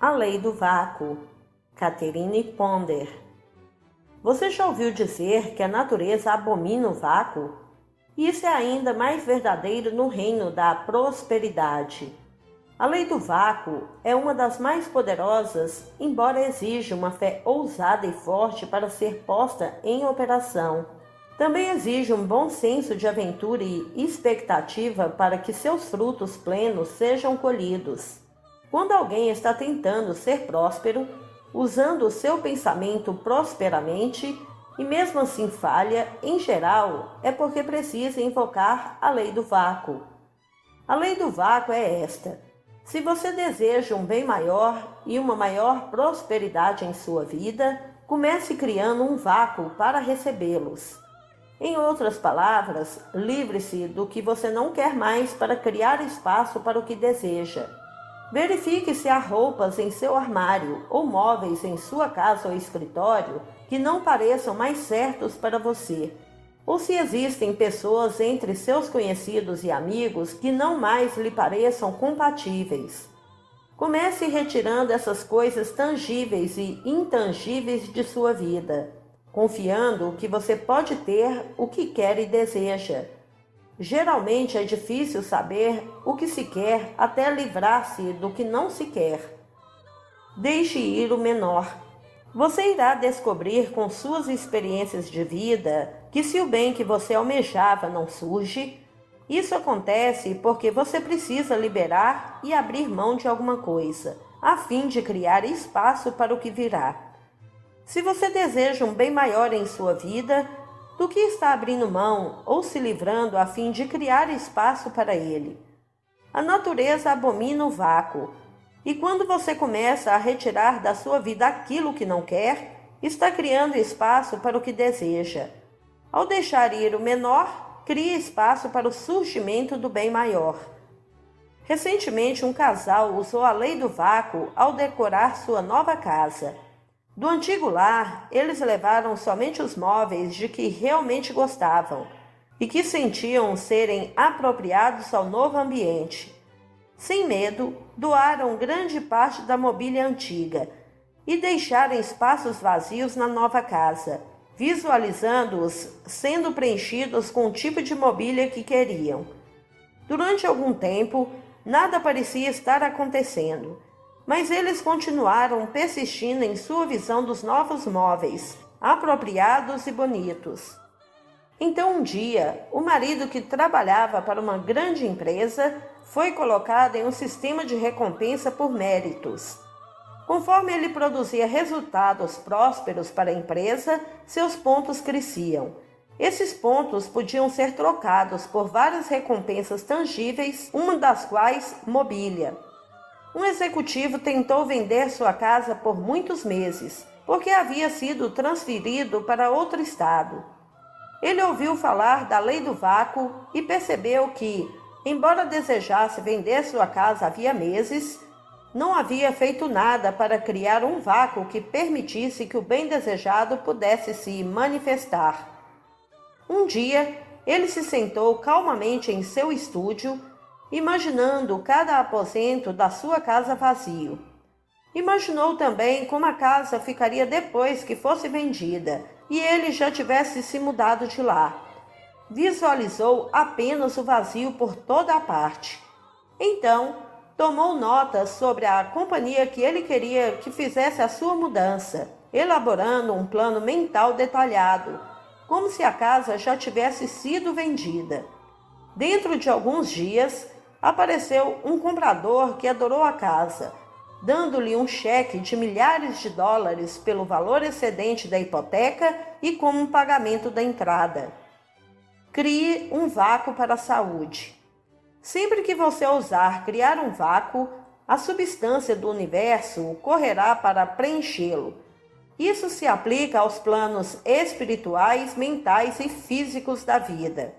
A Lei do Vácuo, Catherine Ponder. Você já ouviu dizer que a natureza abomina o vácuo? Isso é ainda mais verdadeiro no reino da prosperidade. A lei do vácuo é uma das mais poderosas, embora exija uma fé ousada e forte para ser posta em operação. Também exige um bom senso de aventura e expectativa para que seus frutos plenos sejam colhidos. Quando alguém está tentando ser próspero, usando o seu pensamento prosperamente, e mesmo assim falha, em geral, é porque precisa invocar a lei do vácuo. A lei do vácuo é esta: se você deseja um bem maior e uma maior prosperidade em sua vida, comece criando um vácuo para recebê-los. Em outras palavras, livre-se do que você não quer mais para criar espaço para o que deseja. Verifique se há roupas em seu armário ou móveis em sua casa ou escritório que não pareçam mais certos para você, ou se existem pessoas entre seus conhecidos e amigos que não mais lhe pareçam compatíveis. Comece retirando essas coisas tangíveis e intangíveis de sua vida, confiando que você pode ter o que quer e deseja. Geralmente é difícil saber o que se quer até livrar-se do que não se quer. Deixe ir o menor. Você irá descobrir com suas experiências de vida que se o bem que você almejava não surge, isso acontece porque você precisa liberar e abrir mão de alguma coisa, a fim de criar espaço para o que virá. Se você deseja um bem maior em sua vida, do que está abrindo mão ou se livrando a fim de criar espaço para ele? A natureza abomina o vácuo, e quando você começa a retirar da sua vida aquilo que não quer, está criando espaço para o que deseja. Ao deixar ir o menor, cria espaço para o surgimento do bem maior. Recentemente, um casal usou a lei do vácuo ao decorar sua nova casa. Do antigo lar, eles levaram somente os móveis de que realmente gostavam e que sentiam serem apropriados ao novo ambiente. Sem medo, doaram grande parte da mobília antiga e deixaram espaços vazios na nova casa, visualizando-os sendo preenchidos com o tipo de mobília que queriam. Durante algum tempo, nada parecia estar acontecendo, mas eles continuaram persistindo em sua visão dos novos móveis, apropriados e bonitos. Então um dia, o marido, que trabalhava para uma grande empresa, foi colocado em um sistema de recompensa por méritos. Conforme ele produzia resultados prósperos para a empresa, seus pontos cresciam. Esses pontos podiam ser trocados por várias recompensas tangíveis, uma das quais mobília. Um executivo tentou vender sua casa por muitos meses, porque havia sido transferido para outro estado. Ele ouviu falar da lei do vácuo e percebeu que, embora desejasse vender sua casa havia meses, não havia feito nada para criar um vácuo que permitisse que o bem desejado pudesse se manifestar. Um dia, ele se sentou calmamente em seu estúdio, imaginando cada aposento da sua casa vazio. Imaginou também como a casa ficaria depois que fosse vendida e ele já tivesse se mudado de lá. Visualizou apenas o vazio por toda a parte. Então, tomou notas sobre a companhia que ele queria que fizesse a sua mudança, elaborando um plano mental detalhado, como se a casa já tivesse sido vendida. Dentro de alguns dias, apareceu um comprador que adorou a casa, dando-lhe um cheque de milhares de dólares pelo valor excedente da hipoteca e como um pagamento da entrada. Crie um vácuo para a saúde. Sempre que você ousar criar um vácuo, a substância do universo correrá para preenchê-lo. Isso se aplica aos planos espirituais, mentais e físicos da vida.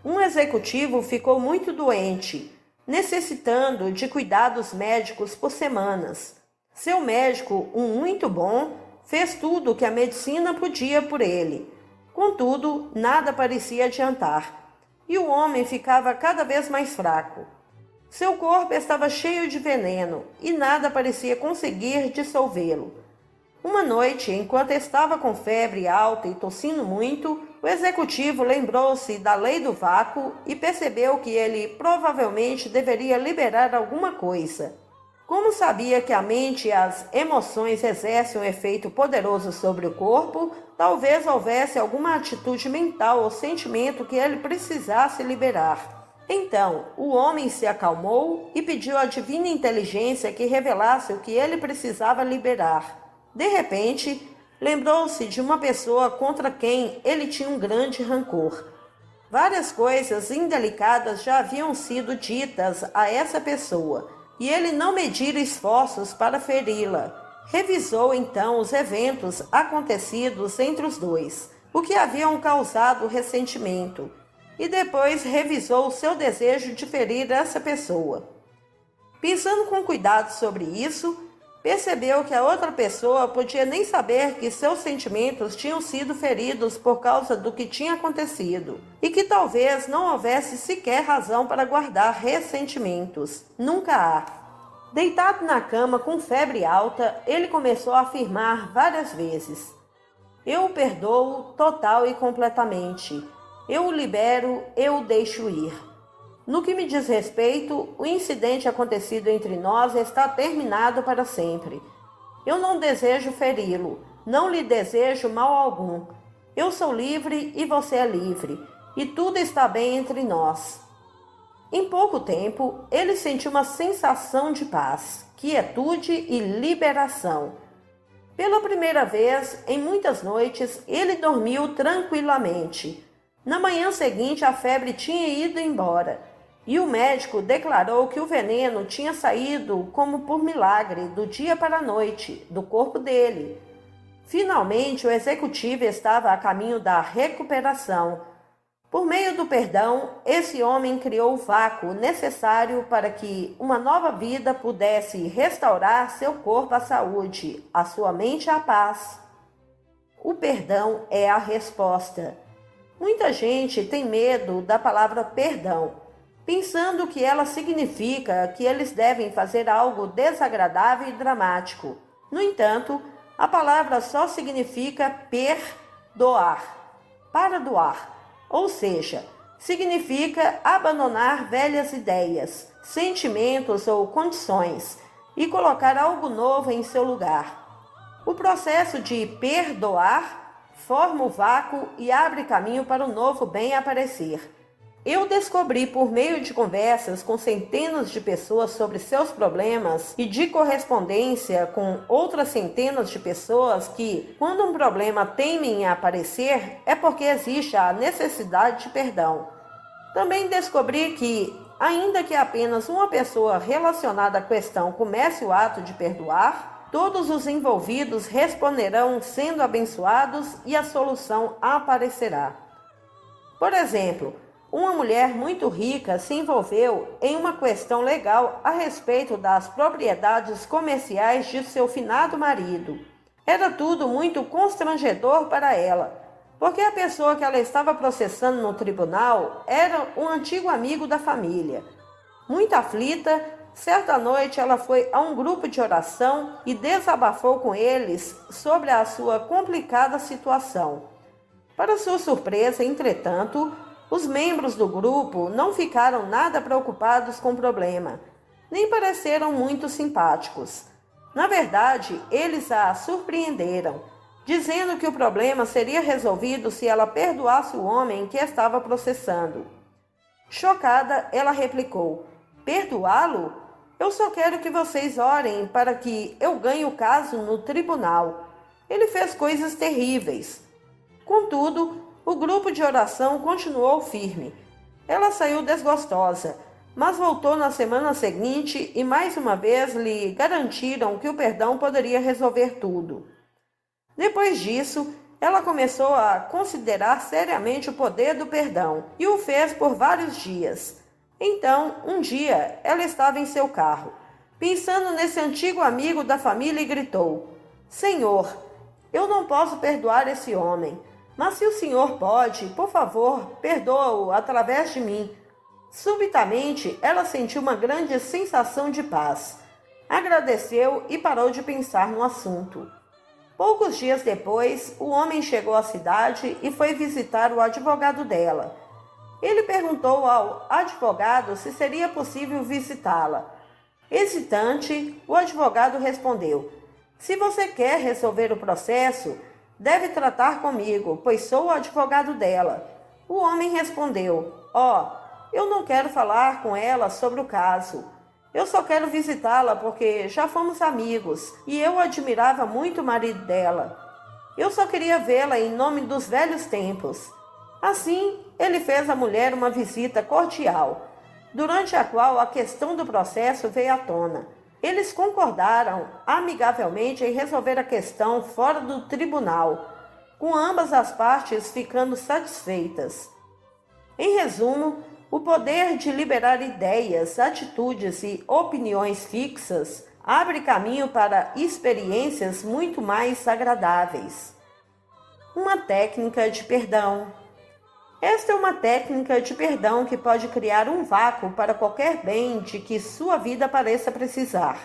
Um executivo ficou muito doente, necessitando de cuidados médicos por semanas. Seu médico, um muito bom, fez tudo o que a medicina podia por ele. Contudo, nada parecia adiantar, e o homem ficava cada vez mais fraco. Seu corpo estava cheio de veneno e nada parecia conseguir dissolvê-lo. Uma noite, enquanto estava com febre alta e tossindo muito, o executivo lembrou-se da lei do vácuo e percebeu que ele provavelmente deveria liberar alguma coisa. Como sabia que a mente e as emoções exercem um efeito poderoso sobre o corpo, talvez houvesse alguma atitude mental ou sentimento que ele precisasse liberar. Então, o homem se acalmou e pediu à divina inteligência que revelasse o que ele precisava liberar. De repente, lembrou-se de uma pessoa contra quem ele tinha um grande rancor. Várias coisas indelicadas já haviam sido ditas a essa pessoa, e ele não medira esforços para feri-la. Revisou então os eventos acontecidos entre os dois, o que haviam causado ressentimento, e depois revisou o seu desejo de ferir essa pessoa. Pensando com cuidado sobre isso, percebeu que a outra pessoa podia nem saber que seus sentimentos tinham sido feridos por causa do que tinha acontecido, e que talvez não houvesse sequer razão para guardar ressentimentos. Nunca há. Deitado na cama com febre alta, ele começou a afirmar várias vezes: eu o perdoo total e completamente. Eu o libero, eu o deixo ir. No que me diz respeito, o incidente acontecido entre nós está terminado para sempre. Eu não desejo feri-lo, não lhe desejo mal algum. Eu sou livre e você é livre, e tudo está bem entre nós. Em pouco tempo, ele sentiu uma sensação de paz, quietude e liberação. Pela primeira vez, em muitas noites, ele dormiu tranquilamente. Na manhã seguinte, a febre tinha ido embora. E o médico declarou que o veneno tinha saído como por milagre, do dia para a noite, do corpo dele. Finalmente, o executivo estava a caminho da recuperação. Por meio do perdão, esse homem criou o vácuo necessário para que uma nova vida pudesse restaurar seu corpo à saúde, a sua mente à paz. O perdão é a resposta. Muita gente tem medo da palavra perdão, pensando que ela significa que eles devem fazer algo desagradável e dramático. No entanto, a palavra só significa perdoar, para doar, ou seja, significa abandonar velhas ideias, sentimentos ou condições e colocar algo novo em seu lugar. O processo de perdoar forma o vácuo e abre caminho para o novo bem aparecer. Eu descobri por meio de conversas com centenas de pessoas sobre seus problemas e de correspondência com outras centenas de pessoas que, quando um problema teima em aparecer, é porque existe a necessidade de perdão. Também descobri que, ainda que apenas uma pessoa relacionada à questão comece o ato de perdoar, todos os envolvidos responderão sendo abençoados e a solução aparecerá. Por exemplo, uma mulher muito rica se envolveu em uma questão legal a respeito das propriedades comerciais de seu finado marido. Era tudo muito constrangedor para ela, porque a pessoa que ela estava processando no tribunal era um antigo amigo da família. Muito aflita, certa noite ela foi a um grupo de oração e desabafou com eles sobre a sua complicada situação. Para sua surpresa, entretanto, os membros do grupo não ficaram nada preocupados com o problema, nem pareceram muito simpáticos. Na verdade, eles a surpreenderam, dizendo que o problema seria resolvido se ela perdoasse o homem que estava processando. Chocada, ela replicou: perdoá-lo? Eu só quero que vocês orem para que eu ganhe o caso no tribunal. Ele fez coisas terríveis. Contudo, o grupo de oração continuou firme. Ela saiu desgostosa, mas voltou na semana seguinte e mais uma vez lhe garantiram que o perdão poderia resolver tudo. Depois disso, ela começou a considerar seriamente o poder do perdão e o fez por vários dias. Então, um dia, ela estava em seu carro, pensando nesse antigo amigo da família e gritou: Senhor, eu não posso perdoar esse homem. Mas se o Senhor pode, por favor, perdoa-o através de mim. Subitamente, ela sentiu uma grande sensação de paz. Agradeceu e parou de pensar no assunto. Poucos dias depois, o homem chegou à cidade e foi visitar o advogado dela. Ele perguntou ao advogado se seria possível visitá-la. Hesitante, o advogado respondeu: "Se você quer resolver o processo, deve tratar comigo, pois sou o advogado dela." O homem respondeu: eu não quero falar com ela sobre o caso. Eu só quero visitá-la porque já fomos amigos e eu admirava muito o marido dela. Eu só queria vê-la em nome dos velhos tempos." Assim, ele fez à mulher uma visita cordial, durante a qual a questão do processo veio à tona. Eles concordaram amigavelmente em resolver a questão fora do tribunal, com ambas as partes ficando satisfeitas. Em resumo, o poder de liberar ideias, atitudes e opiniões fixas abre caminho para experiências muito mais agradáveis. Uma técnica de perdão. Esta é uma técnica de perdão que pode criar um vácuo para qualquer bem de que sua vida pareça precisar.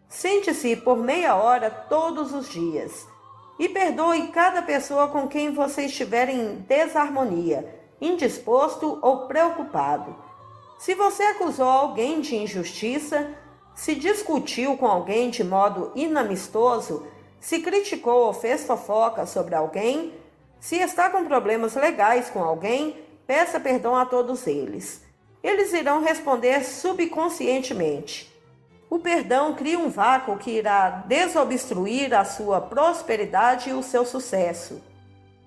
Sente-se por meia hora todos os dias e perdoe cada pessoa com quem você estiver em desarmonia, indisposto ou preocupado. Se você acusou alguém de injustiça, se discutiu com alguém de modo inamistoso, se criticou ou fez fofoca sobre alguém, se está com problemas legais com alguém, peça perdão a todos eles. Eles irão responder subconscientemente. O perdão cria um vácuo que irá desobstruir a sua prosperidade e o seu sucesso.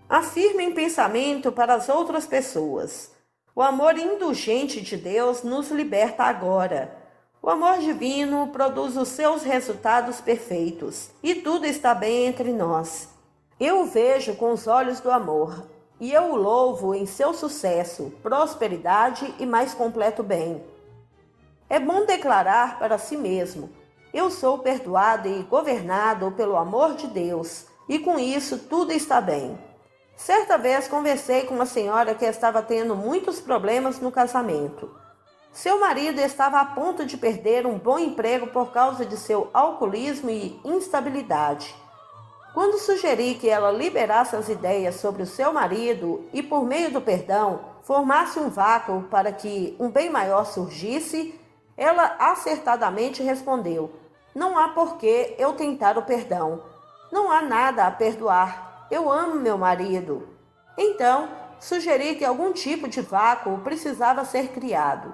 Afirme em pensamento para as outras pessoas: o amor indulgente de Deus nos liberta agora. O amor divino produz os seus resultados perfeitos e tudo está bem entre nós. Eu o vejo com os olhos do amor e eu o louvo em seu sucesso, prosperidade e mais completo bem. É bom declarar para si mesmo: eu sou perdoado e governado pelo amor de Deus e com isso tudo está bem. Certa vez conversei com uma senhora que estava tendo muitos problemas no casamento. Seu marido estava a ponto de perder um bom emprego por causa de seu alcoolismo e instabilidade. Quando sugeri que ela liberasse as ideias sobre o seu marido e, por meio do perdão, formasse um vácuo para que um bem maior surgisse, ela acertadamente respondeu: "Não há por que eu tentar o perdão. Não há nada a perdoar. Eu amo meu marido." Então, sugeri que algum tipo de vácuo precisava ser criado.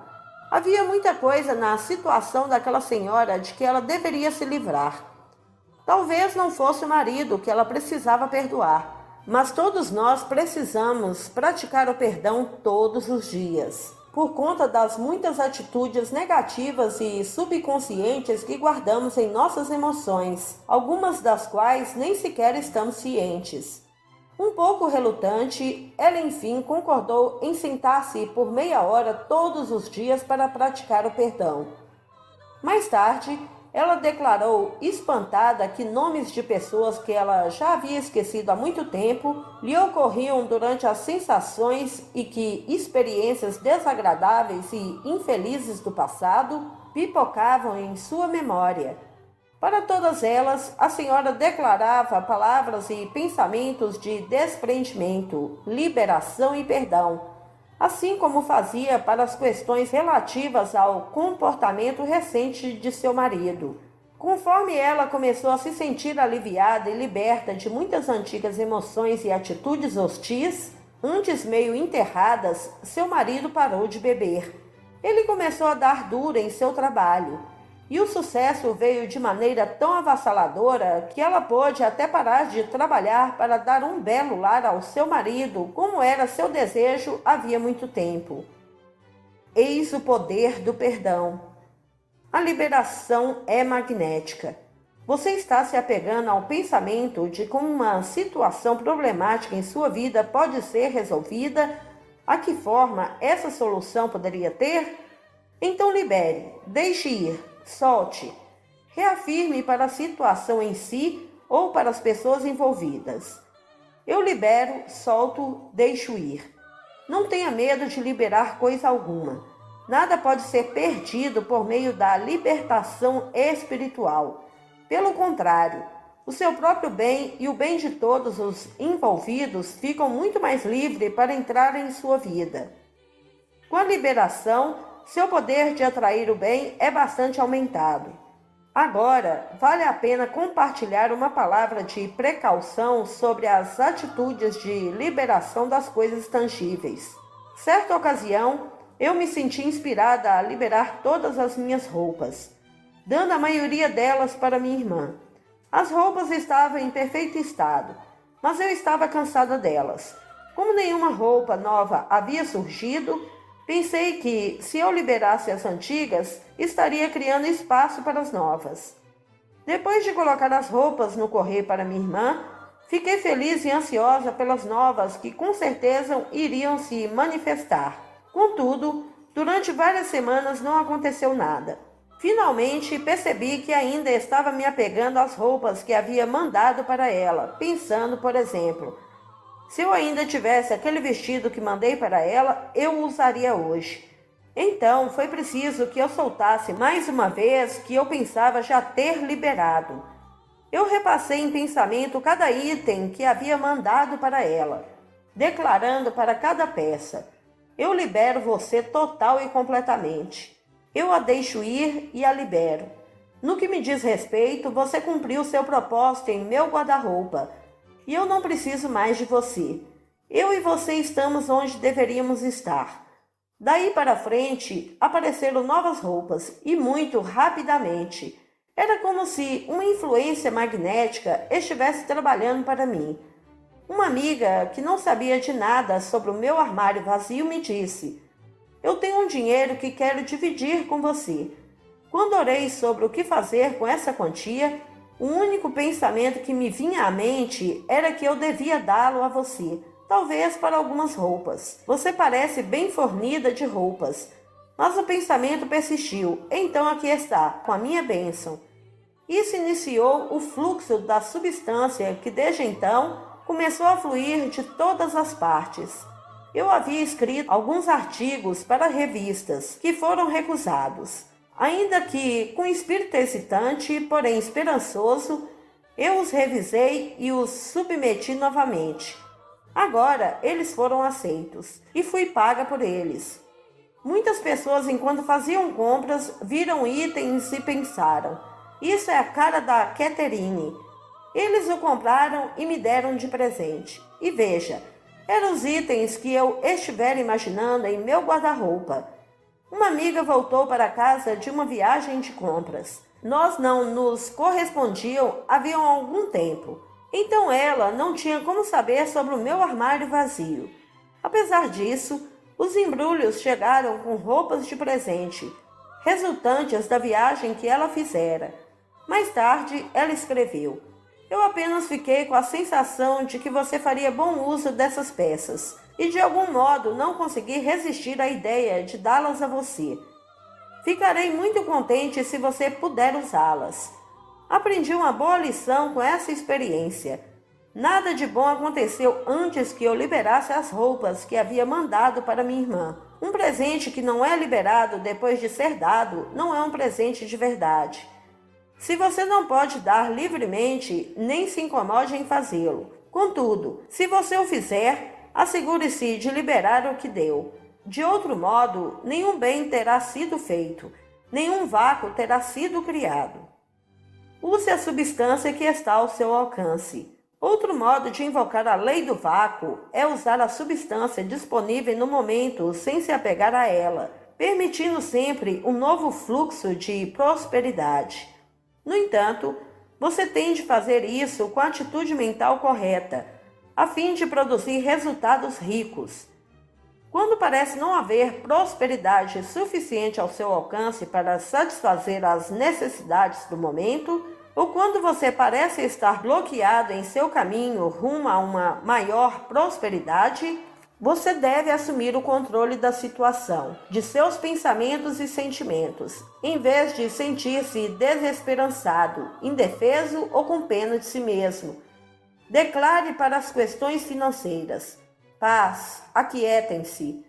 Havia muita coisa na situação daquela senhora de que ela deveria se livrar. Talvez não fosse o marido que ela precisava perdoar, mas todos nós precisamos praticar o perdão todos os dias, por conta das muitas atitudes negativas e subconscientes que guardamos em nossas emoções, algumas das quais nem sequer estamos cientes. Um pouco relutante, ela enfim concordou em sentar-se por meia hora todos os dias para praticar o perdão. Mais tarde, ela declarou espantada que nomes de pessoas que ela já havia esquecido há muito tempo lhe ocorriam durante as sensações e que experiências desagradáveis e infelizes do passado pipocavam em sua memória. Para todas elas, a senhora declarava palavras e pensamentos de desprendimento, liberação e perdão, assim como fazia para as questões relativas ao comportamento recente de seu marido. Conforme ela começou a se sentir aliviada e liberta de muitas antigas emoções e atitudes hostis, antes meio enterradas, seu marido parou de beber. Ele começou a dar duro em seu trabalho. E o sucesso veio de maneira tão avassaladora que ela pôde até parar de trabalhar para dar um belo lar ao seu marido, como era seu desejo havia muito tempo. Eis o poder do perdão. A liberação é magnética. Você está se apegando ao pensamento de como uma situação problemática em sua vida pode ser resolvida? A que forma essa solução poderia ter? Então libere, deixe ir. Solte. Reafirme para a situação em si ou para as pessoas envolvidas: eu libero, solto, deixo ir. Não tenha medo de liberar coisa alguma. Nada pode ser perdido por meio da libertação espiritual. Pelo contrário, o seu próprio bem e o bem de todos os envolvidos ficam muito mais livres para entrar em sua vida. Com a liberação, seu poder de atrair o bem é bastante aumentado. Agora, vale a pena compartilhar uma palavra de precaução sobre as atitudes de liberação das coisas tangíveis. Certa ocasião, eu me senti inspirada a liberar todas as minhas roupas, dando a maioria delas para minha irmã. As roupas estavam em perfeito estado, mas eu estava cansada delas. Como nenhuma roupa nova havia surgido, pensei que, se eu liberasse as antigas, estaria criando espaço para as novas. Depois de colocar as roupas no correio para minha irmã, fiquei feliz e ansiosa pelas novas que com certeza iriam se manifestar. Contudo, durante várias semanas não aconteceu nada. Finalmente, percebi que ainda estava me apegando às roupas que havia mandado para ela, pensando, por exemplo, se eu ainda tivesse aquele vestido que mandei para ela, eu o usaria hoje. Então, foi preciso que eu soltasse mais uma vez que eu pensava já ter liberado. Eu repassei em pensamento cada item que havia mandado para ela, declarando para cada peça: eu libero você total e completamente. Eu a deixo ir e a libero. No que me diz respeito, você cumpriu seu propósito em meu guarda-roupa, e eu não preciso mais de você. Eu e você estamos onde deveríamos estar. Daí para frente, apareceram novas roupas, e muito rapidamente. Era como se uma influência magnética estivesse trabalhando para mim. Uma amiga que não sabia de nada sobre o meu armário vazio me disse: eu tenho um dinheiro que quero dividir com você. Quando orei sobre o que fazer com essa quantia, o único pensamento que me vinha à mente era que eu devia dá-lo a você, talvez para algumas roupas. Você parece bem fornida de roupas, mas o pensamento persistiu. Então aqui está, com a minha bênção. Isso iniciou o fluxo da substância que desde então começou a fluir de todas as partes. Eu havia escrito alguns artigos para revistas que foram recusados. Ainda que com espírito hesitante, porém esperançoso, eu os revisei e os submeti novamente. Agora eles foram aceitos e fui paga por eles. Muitas pessoas, enquanto faziam compras, viram itens e pensaram: isso é a cara da Catherine. Eles o compraram e me deram de presente. E veja, eram os itens que eu estivera imaginando em meu guarda-roupa. Uma amiga voltou para casa de uma viagem de compras. Nós não nos correspondiam havia algum tempo. Então ela não tinha como saber sobre o meu armário vazio. Apesar disso, os embrulhos chegaram com roupas de presente, resultantes da viagem que ela fizera. Mais tarde, ela escreveu: eu apenas fiquei com a sensação de que você faria bom uso dessas peças e de algum modo não consegui resistir à ideia de dá-las a você. Ficarei muito contente se você puder usá-las. Aprendi uma boa lição com essa experiência. Nada de bom aconteceu antes que eu liberasse as roupas que havia mandado para minha irmã. Um presente que não é liberado depois de ser dado não é um presente de verdade. Se você não pode dar livremente, nem se incomode em fazê-lo. Contudo, se você o fizer, assegure-se de liberar o que deu. De outro modo, nenhum bem terá sido feito, nenhum vácuo terá sido criado. Use a substância que está ao seu alcance. Outro modo de invocar a lei do vácuo é usar a substância disponível no momento sem se apegar a ela, permitindo sempre um novo fluxo de prosperidade. No entanto, você tem de fazer isso com a atitude mental correta, a fim de produzir resultados ricos. Quando parece não haver prosperidade suficiente ao seu alcance para satisfazer as necessidades do momento, ou quando você parece estar bloqueado em seu caminho rumo a uma maior prosperidade, você deve assumir o controle da situação, de seus pensamentos e sentimentos, em vez de sentir-se desesperançado, indefeso ou com pena de si mesmo. Declare para as questões financeiras: Paz, aquietem-se.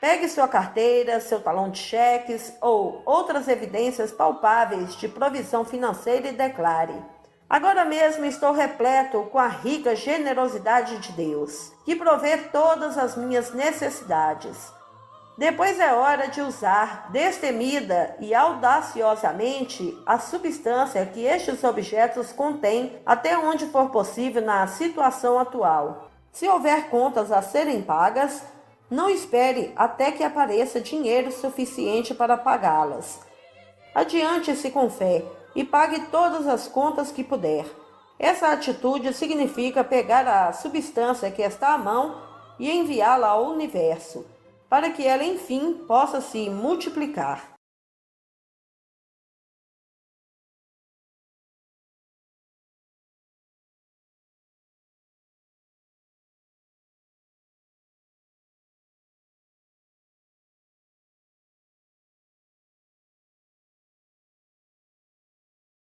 Pegue sua carteira, seu talão de cheques ou outras evidências palpáveis de provisão financeira e declare: agora mesmo estou repleto com a rica generosidade de Deus, que provê todas as minhas necessidades. Depois é hora de usar destemida e audaciosamente a substância que estes objetos contêm até onde for possível na situação atual. Se houver contas a serem pagas, não espere até que apareça dinheiro suficiente para pagá-las. Adiante-se com fé e pague todas as contas que puder. Essa atitude significa pegar a substância que está à mão e enviá-la ao universo, para que ela enfim possa se multiplicar.